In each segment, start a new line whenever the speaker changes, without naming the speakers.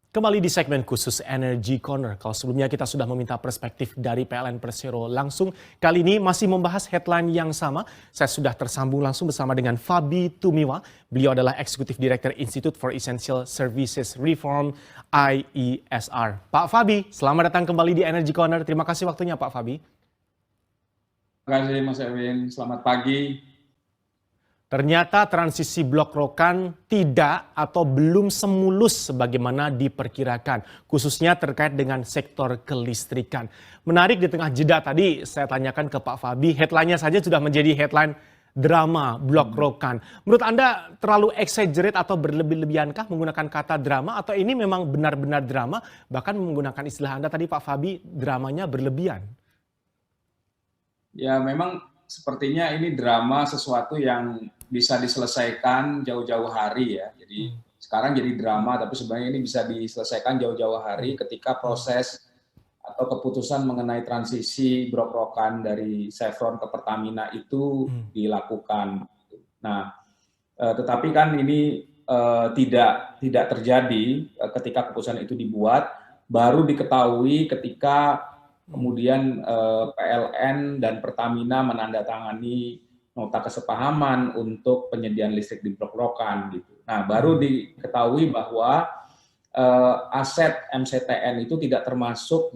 Kembali di segmen khusus Energy Corner. Kalau sebelumnya kita sudah meminta perspektif dari PLN Persero langsung, kali ini masih membahas headline yang sama. Saya sudah tersambung langsung bersama dengan Fabi Tumiwa. Beliau adalah Executive Director Institute for Essential Services Reform IESR. Pak Fabi, selamat datang kembali di Energy Corner. Terima kasih waktunya Pak Fabi.
Terima kasih Mas Erwin, selamat pagi.
Ternyata transisi blok rokan tidak atau belum semulus sebagaimana diperkirakan, khususnya terkait dengan sektor kelistrikan. Menarik di tengah jeda tadi saya tanyakan ke Pak Fabi, headline-nya saja sudah menjadi headline drama blok rokan. Menurut Anda terlalu exaggerate atau berlebih-lebihankah menggunakan kata drama atau ini memang benar-benar drama, bahkan menggunakan istilah Anda tadi Pak Fabi, dramanya berlebihan?
Ya memang sepertinya ini drama sesuatu yang bisa diselesaikan jauh-jauh hari ya. Jadi sekarang jadi drama, tapi sebenarnya ini bisa diselesaikan jauh-jauh hari ketika proses atau keputusan mengenai transisi blok rokan dari Chevron ke Pertamina itu dilakukan. Nah, tetapi kan ini tidak terjadi ketika keputusan itu dibuat, baru diketahui ketika kemudian PLN dan Pertamina menandatangani nota kesepahaman untuk penyediaan listrik di blok rokan gitu. Nah, baru diketahui bahwa aset MCTN itu tidak termasuk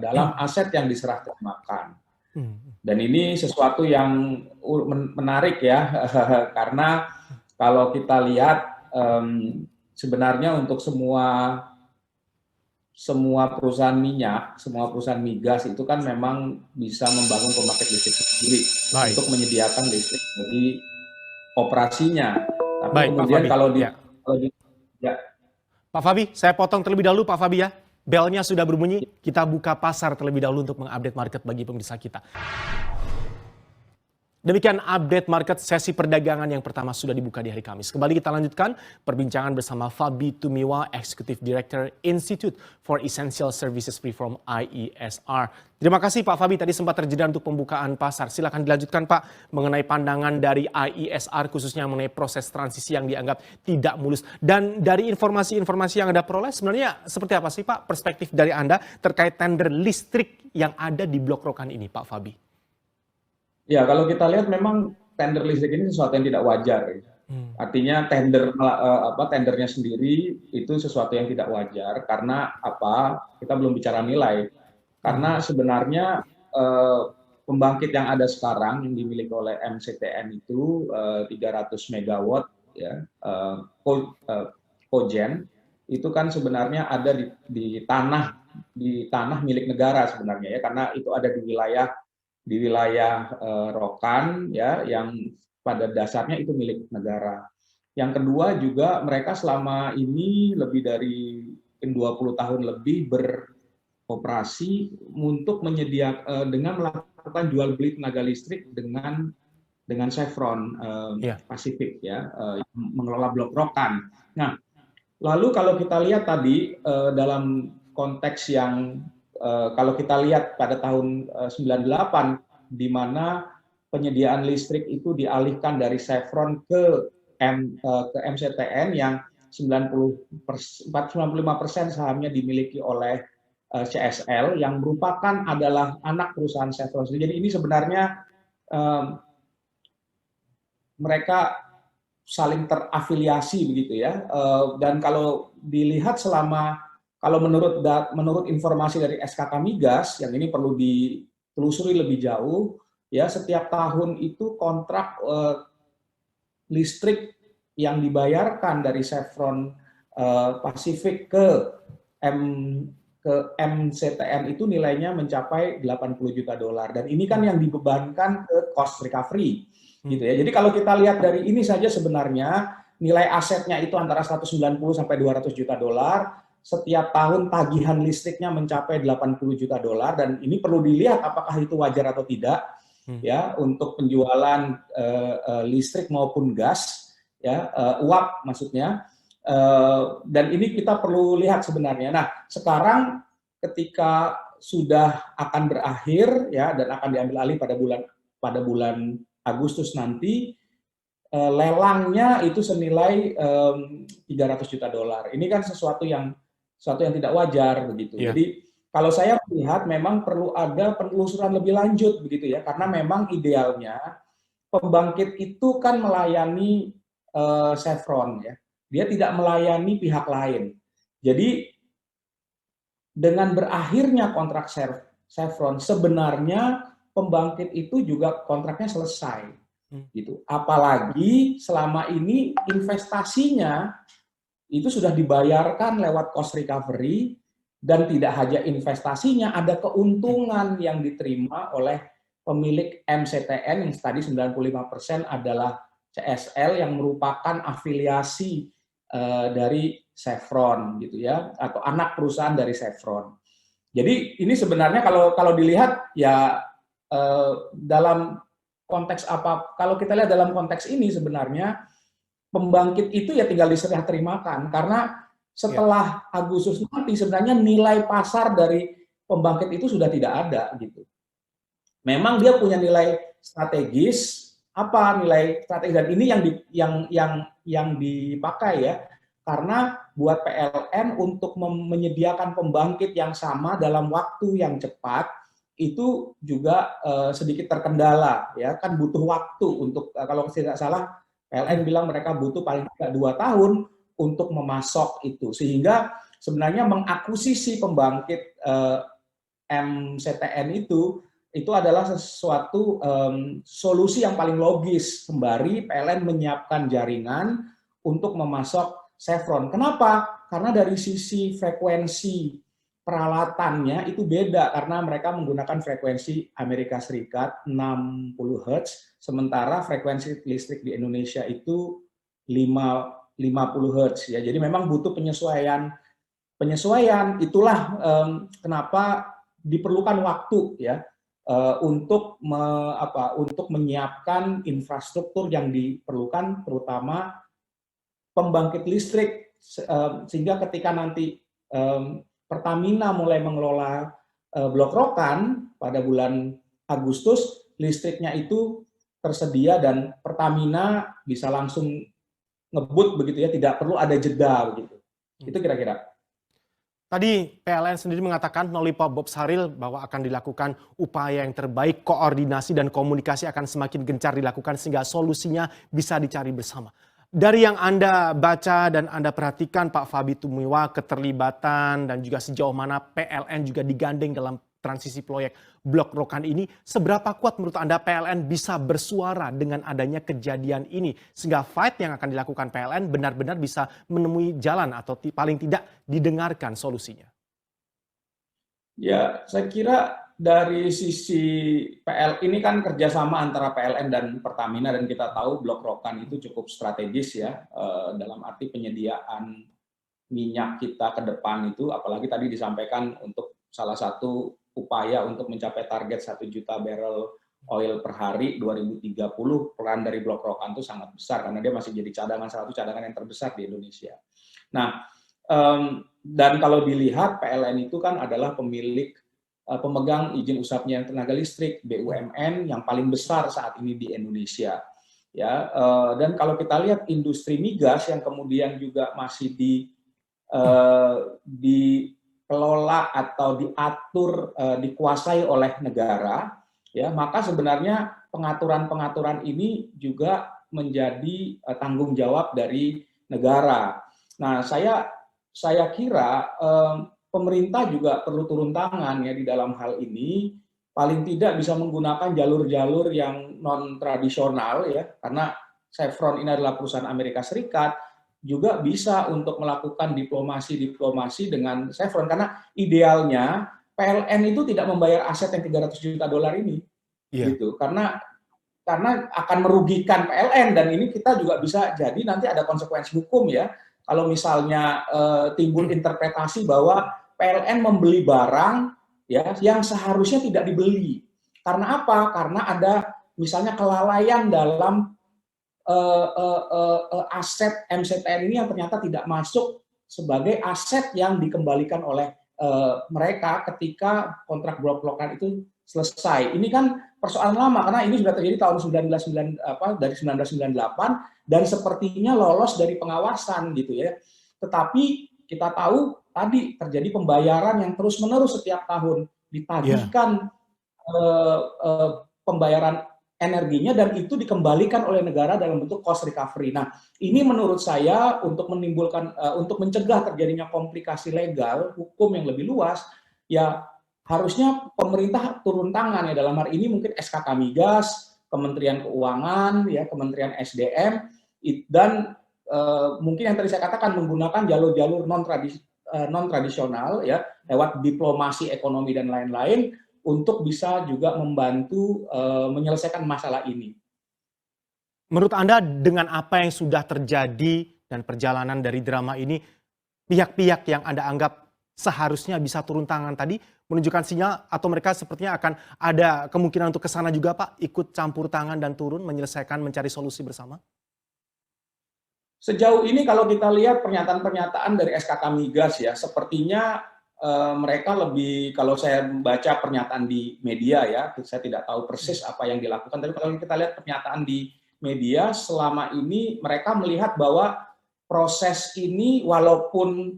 dalam aset yang diserah terimakan. Dan ini sesuatu yang menarik ya, karena kalau kita lihat sebenarnya untuk semua perusahaan minyak, semua perusahaan migas itu kan memang bisa membangun pembangkit listrik sendiri untuk menyediakan listrik bagi operasinya. Tapi
Baik,
kemudian
Pak Fabi.
ya.
Pak Fabi, saya potong terlebih dahulu Pak Fabi ya. Belnya sudah berbunyi, kita buka pasar terlebih dahulu untuk mengupdate market bagi pemirsa kita. Demikian update market sesi perdagangan yang pertama sudah dibuka di hari Kamis. Kembali kita lanjutkan perbincangan bersama Fabi Tumiwa, Executive Director Institute for Essential Services Reform IESR. Terima kasih Pak Fabi, tadi sempat terjeda untuk pembukaan pasar. Silakan dilanjutkan Pak mengenai pandangan dari IESR khususnya mengenai proses transisi yang dianggap tidak mulus. Dan dari informasi-informasi yang Anda peroleh sebenarnya seperti apa sih Pak perspektif dari Anda terkait tender listrik yang ada di blok rokan ini Pak Fabi?
Ya, kalau kita lihat memang tender listrik ini sesuatu yang tidak wajar. Artinya tendernya sendiri itu sesuatu yang tidak wajar karena apa? Kita belum bicara nilai. Karena sebenarnya pembangkit yang ada sekarang yang dimiliki oleh MCTN itu 300 megawatt ya, cogen itu kan sebenarnya ada di tanah milik negara sebenarnya ya, karena itu ada di wilayah rokan ya, yang pada dasarnya itu milik negara. Yang kedua juga mereka selama ini lebih dari 20 tahun lebih beroperasi untuk menyediakan dengan melakukan jual beli tenaga listrik dengan Chevron Pacific ya, mengelola blok rokan. Nah, lalu kalau kita lihat tadi dalam konteks yang kalau kita lihat pada tahun 98 di mana penyediaan listrik itu dialihkan dari Chevron ke MCTN yang 95% sahamnya dimiliki oleh CSL yang merupakan adalah anak perusahaan Chevron. Jadi ini sebenarnya mereka saling terafiliasi begitu ya. Dan kalau dilihat kalau menurut informasi dari SKK Migas yang ini perlu ditelusuri lebih jauh ya, setiap tahun itu kontrak listrik yang dibayarkan dari Chevron Pacific ke MCTN itu nilainya mencapai 80 juta dolar, dan ini kan yang dibebankan ke cost recovery gitu ya. Jadi kalau kita lihat dari ini saja sebenarnya nilai asetnya itu antara 190 sampai 200 juta dolar. Setiap tahun tagihan listriknya mencapai 80 juta dolar, dan ini perlu dilihat apakah itu wajar atau tidak ya untuk penjualan listrik maupun gas ya, uap maksudnya. Dan ini kita perlu lihat sebenarnya. Nah, sekarang ketika sudah akan berakhir ya dan akan diambil alih pada bulan Agustus nanti, lelangnya itu senilai 300 juta dolar. Ini kan sesuatu yang sesuatu yang tidak wajar begitu.
Iya.
Jadi kalau saya melihat memang perlu ada penelusuran lebih lanjut begitu ya, karena memang idealnya pembangkit itu kan melayani Chevron ya, dia tidak melayani pihak lain. Jadi dengan berakhirnya kontrak Chevron sebenarnya pembangkit itu juga kontraknya selesai gitu. Apalagi selama ini investasinya itu sudah dibayarkan lewat cost recovery, dan tidak hanya investasinya, ada keuntungan yang diterima oleh pemilik MCTN yang tadi 95% adalah CSL yang merupakan afiliasi dari Chevron gitu ya, atau anak perusahaan dari Chevron. Jadi ini sebenarnya kalau dilihat ya dalam konteks apa? Kalau kita lihat dalam konteks ini sebenarnya pembangkit itu ya tinggal diserah terimakan, karena setelah Agustus nanti sebenarnya nilai pasar dari pembangkit itu sudah tidak ada gitu. Memang dia punya nilai strategis, apa nilai strategis, dan ini yang dipakai ya, karena buat PLN untuk menyediakan pembangkit yang sama dalam waktu yang cepat itu juga sedikit terkendala ya, kan butuh waktu untuk kalau tidak salah PLN bilang mereka butuh paling tidak 2 tahun untuk memasok itu, sehingga sebenarnya mengakuisisi pembangkit MCTN itu adalah sesuatu solusi yang paling logis sembari PLN menyiapkan jaringan untuk memasok Chevron. Kenapa? Karena dari sisi frekuensi peralatannya itu beda, karena mereka menggunakan frekuensi Amerika Serikat 60 Hz, sementara frekuensi listrik di Indonesia itu 50 Hz ya. Jadi memang butuh penyesuaian. Itulah kenapa diperlukan waktu ya untuk menyiapkan infrastruktur yang diperlukan, terutama pembangkit listrik, sehingga ketika nanti Pertamina mulai mengelola Blok Rokan pada bulan Agustus, listriknya itu tersedia dan Pertamina bisa langsung ngebut begitu ya, tidak perlu ada jeda begitu. Itu kira-kira.
Tadi PLN sendiri mengatakan melalui Pak Bob Saril bahwa akan dilakukan upaya yang terbaik, koordinasi dan komunikasi akan semakin gencar dilakukan sehingga solusinya bisa dicari bersama. Dari yang Anda baca dan Anda perhatikan Pak Fabi Tumiwa, keterlibatan dan juga sejauh mana PLN juga digandeng dalam transisi proyek Blok Rokan ini, seberapa kuat menurut Anda PLN bisa bersuara dengan adanya kejadian ini sehingga fight yang akan dilakukan PLN benar-benar bisa menemui jalan atau paling tidak didengarkan solusinya?
Ya, saya kira dari sisi PL ini kan kerjasama antara PLN dan Pertamina, dan kita tahu Blok Rokan itu cukup strategis ya dalam arti penyediaan minyak kita ke depan itu, apalagi tadi disampaikan untuk salah satu upaya untuk mencapai target 1 juta barrel oil per hari 2030, peran dari Blok Rokan itu sangat besar karena dia masih jadi salah satu cadangan yang terbesar di Indonesia. Nah, dan kalau dilihat PLN itu kan adalah pemegang izin usaha penyiaran tenaga listrik BUMN yang paling besar saat ini di Indonesia ya, dan kalau kita lihat industri migas yang kemudian juga masih dikelola atau diatur dikuasai oleh negara ya, maka sebenarnya pengaturan ini juga menjadi tanggung jawab dari negara. Nah, saya kira pemerintah juga perlu turun tangan ya di dalam hal ini, paling tidak bisa menggunakan jalur-jalur yang non tradisional ya, karena Chevron ini adalah perusahaan Amerika Serikat, juga bisa untuk melakukan diplomasi dengan Chevron, karena idealnya PLN itu tidak membayar aset yang 300 juta dolar ini gitu, karena akan merugikan PLN, dan ini kita juga bisa jadi nanti ada konsekuensi hukum ya. Kalau misalnya timbul interpretasi bahwa PLN membeli barang ya yang seharusnya tidak dibeli. Karena apa? Karena ada misalnya kelalaian dalam aset MCTN ini yang ternyata tidak masuk sebagai aset yang dikembalikan oleh mereka ketika kontrak Blok Rokan itu selesai. Ini kan persoalan lama karena ini sudah terjadi tahun 1998 dan sepertinya lolos dari pengawasan gitu ya. Tetapi kita tahu tadi terjadi pembayaran yang terus-menerus setiap tahun ditagihkan pembayaran energinya dan itu dikembalikan oleh negara dalam bentuk cost recovery. Nah, ini menurut saya untuk menimbulkan untuk mencegah terjadinya komplikasi legal hukum yang lebih luas, ya harusnya pemerintah turun tangan ya, dalam hal ini mungkin SKK Migas, Kementerian Keuangan, ya Kementerian SDM, dan mungkin yang tadi saya katakan menggunakan jalur-jalur non tradisional ya, lewat diplomasi ekonomi dan lain-lain untuk bisa juga membantu menyelesaikan masalah ini.
Menurut Anda dengan apa yang sudah terjadi dan perjalanan dari drama ini, pihak-pihak yang Anda anggap seharusnya bisa turun tangan tadi menunjukkan sinyal atau mereka sepertinya akan ada kemungkinan untuk ke sana juga Pak, ikut campur tangan dan turun menyelesaikan mencari solusi bersama?
Sejauh ini kalau kita lihat pernyataan-pernyataan dari SKK Migas ya, sepertinya mereka lebih, kalau saya baca pernyataan di media ya, saya tidak tahu persis apa yang dilakukan, tapi kalau kita lihat pernyataan di media selama ini mereka melihat bahwa proses ini walaupun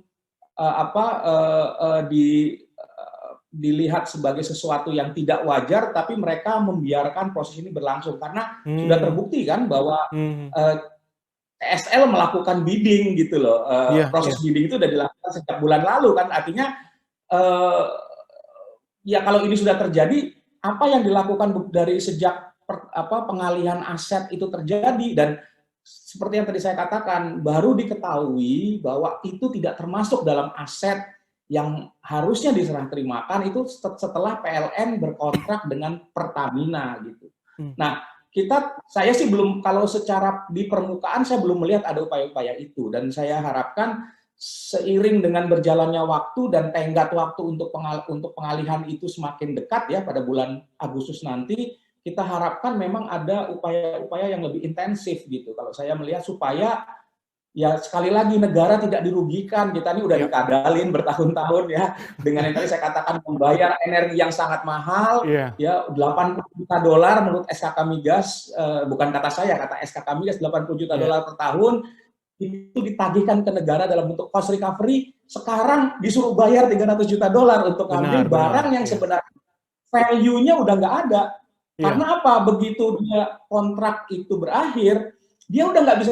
dilihat sebagai sesuatu yang tidak wajar, tapi mereka membiarkan proses ini berlangsung karena sudah terbukti kan bahwa TSL melakukan bidding gitu loh. Proses bidding itu sudah dilakukan sejak bulan lalu kan, artinya ya kalau ini sudah terjadi, apa yang dilakukan dari sejak pengalihan aset itu terjadi, dan seperti yang tadi saya katakan, baru diketahui bahwa itu tidak termasuk dalam aset yang harusnya diserah terimakan itu setelah PLN berkontrak dengan Pertamina gitu. Nah, saya sih belum, kalau secara di permukaan saya belum melihat ada upaya-upaya itu, dan saya harapkan seiring dengan berjalannya waktu dan tenggat waktu untuk pengalihan itu semakin dekat ya pada bulan Agustus nanti, kita harapkan memang ada upaya-upaya yang lebih intensif gitu. Kalau saya melihat supaya ya sekali lagi negara tidak dirugikan. Kita ini udah dikadalin bertahun-tahun ya dengan yang tadi saya katakan membayar energi yang sangat mahal ya, $80 juta menurut SKK Migas, bukan kata saya, kata SKK Migas, $80 juta per tahun itu ditagihkan ke negara dalam bentuk cost recovery. Sekarang disuruh bayar $300 juta untuk ngambil barang yang sebenarnya value-nya udah nggak ada. Karena apa? Begitu dia kontrak itu berakhir, dia udah nggak bisa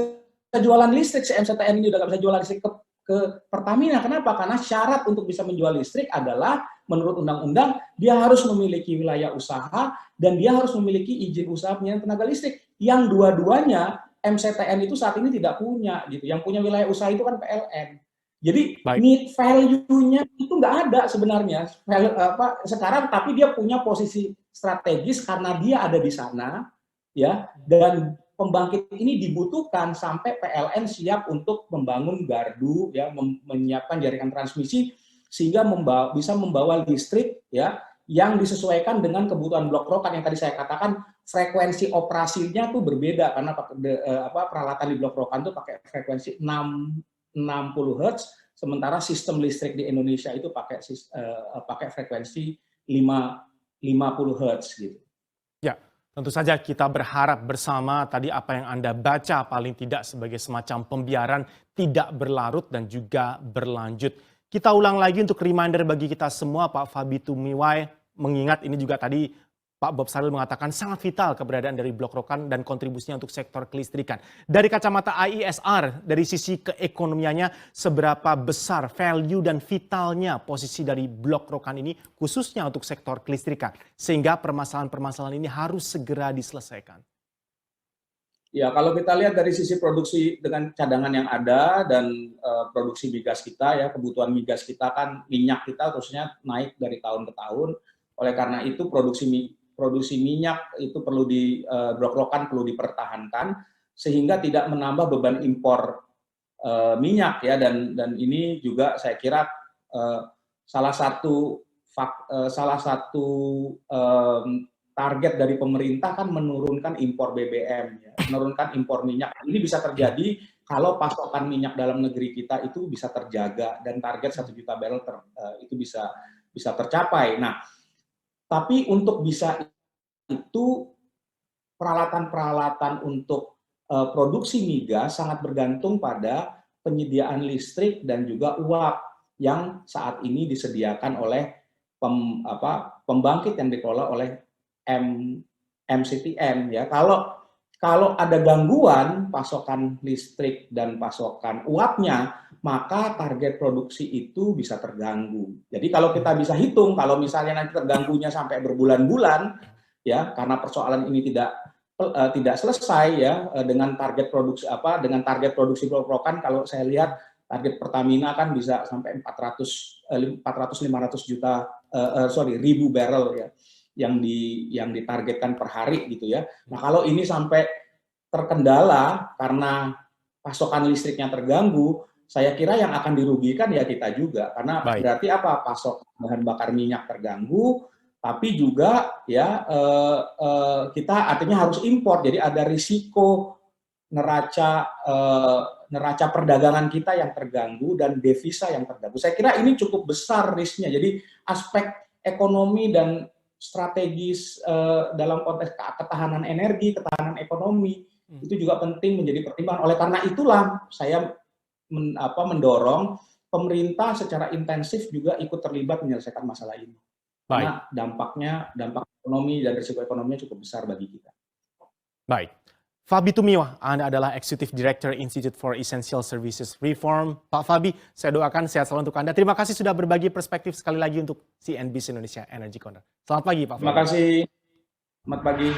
jualan listrik, si MCTN ini udah nggak bisa jualan listrik ke Pertamina. Kenapa? Karena syarat untuk bisa menjual listrik adalah menurut undang-undang dia harus memiliki wilayah usaha dan dia harus memiliki izin usaha penyediaan tenaga listrik. Yang dua-duanya MCTN itu saat ini tidak punya gitu. Yang punya wilayah usaha itu kan PLN. Jadi need value-nya itu nggak ada sebenarnya sekarang, tapi dia punya posisi strategis karena dia ada di sana ya, dan pembangkit ini dibutuhkan sampai PLN siap untuk membangun gardu ya, menyiapkan jaringan transmisi sehingga bisa membawa listrik ya yang disesuaikan dengan kebutuhan blok rokan yang tadi saya katakan. Frekuensi operasinya tuh berbeda karena peralatan di blok rokan tuh pakai frekuensi 60 Hz, sementara sistem listrik di Indonesia itu pakai frekuensi 50 Hz gitu.
Ya, tentu saja kita berharap bersama tadi apa yang Anda baca paling tidak sebagai semacam pembiaran tidak berlarut dan juga berlanjut. Kita ulang lagi untuk reminder bagi kita semua, Pak Fabi Tumiwai, mengingat ini juga tadi Pak Bob Saril mengatakan sangat vital keberadaan dari blok rokan dan kontribusinya untuk sektor kelistrikan. Dari kacamata IESR, dari sisi keekonomiannya, seberapa besar value dan vitalnya posisi dari blok rokan ini, khususnya untuk sektor kelistrikan, sehingga permasalahan-permasalahan ini harus segera diselesaikan.
Ya, kalau kita lihat dari sisi produksi dengan cadangan yang ada dan produksi migas kita ya, kebutuhan migas kita kan, minyak kita terusnya naik dari tahun ke tahun. Oleh karena itu produksi minyak itu perlu blok rokan perlu dipertahankan sehingga tidak menambah beban impor minyak ya, dan ini juga saya kira salah satu target dari pemerintah kan menurunkan impor BBM ya, menurunkan impor minyak. Ini bisa terjadi kalau pasokan minyak dalam negeri kita itu bisa terjaga dan target 1 juta barrel itu bisa tercapai. Nah, tapi untuk bisa itu peralatan-peralatan untuk produksi migas sangat bergantung pada penyediaan listrik dan juga uap. yang saat ini disediakan oleh pembangkit yang dikelola oleh MCTM ya. Kalau ada gangguan pasokan listrik dan pasokan uapnya, maka target produksi itu bisa terganggu. Jadi kalau kita bisa hitung, kalau misalnya nanti terganggunya sampai berbulan-bulan, ya karena persoalan ini tidak selesai ya dengan target produksi prokan. Kalau saya lihat target Pertamina kan bisa sampai 400-500 ribu barrel ya yang ditargetkan per hari gitu ya. Nah kalau ini sampai terkendala karena pasokan listriknya terganggu, saya kira yang akan dirugikan ya kita juga, karena berarti apa, pasokan bahan bakar minyak terganggu, tapi juga ya kita artinya harus impor, jadi ada risiko neraca perdagangan kita yang terganggu dan devisa yang terganggu. Saya kira ini cukup besar risknya. Jadi aspek ekonomi dan strategis dalam konteks ketahanan energi, ketahanan ekonomi itu juga penting menjadi pertimbangan. Oleh karena itulah saya mendorong pemerintah secara intensif juga ikut terlibat menyelesaikan masalah ini. Karena dampak ekonomi dan risiko ekonominya cukup besar bagi kita.
Baik. Fabi Tumiwa, Anda adalah Executive Director Institute for Essential Services Reform. Pak Fabi, saya doakan sehat selalu untuk Anda. Terima kasih sudah berbagi perspektif sekali lagi untuk CNBC Indonesia Energy Corner. Selamat pagi, Pak Fabi.
Terima kasih. Selamat pagi.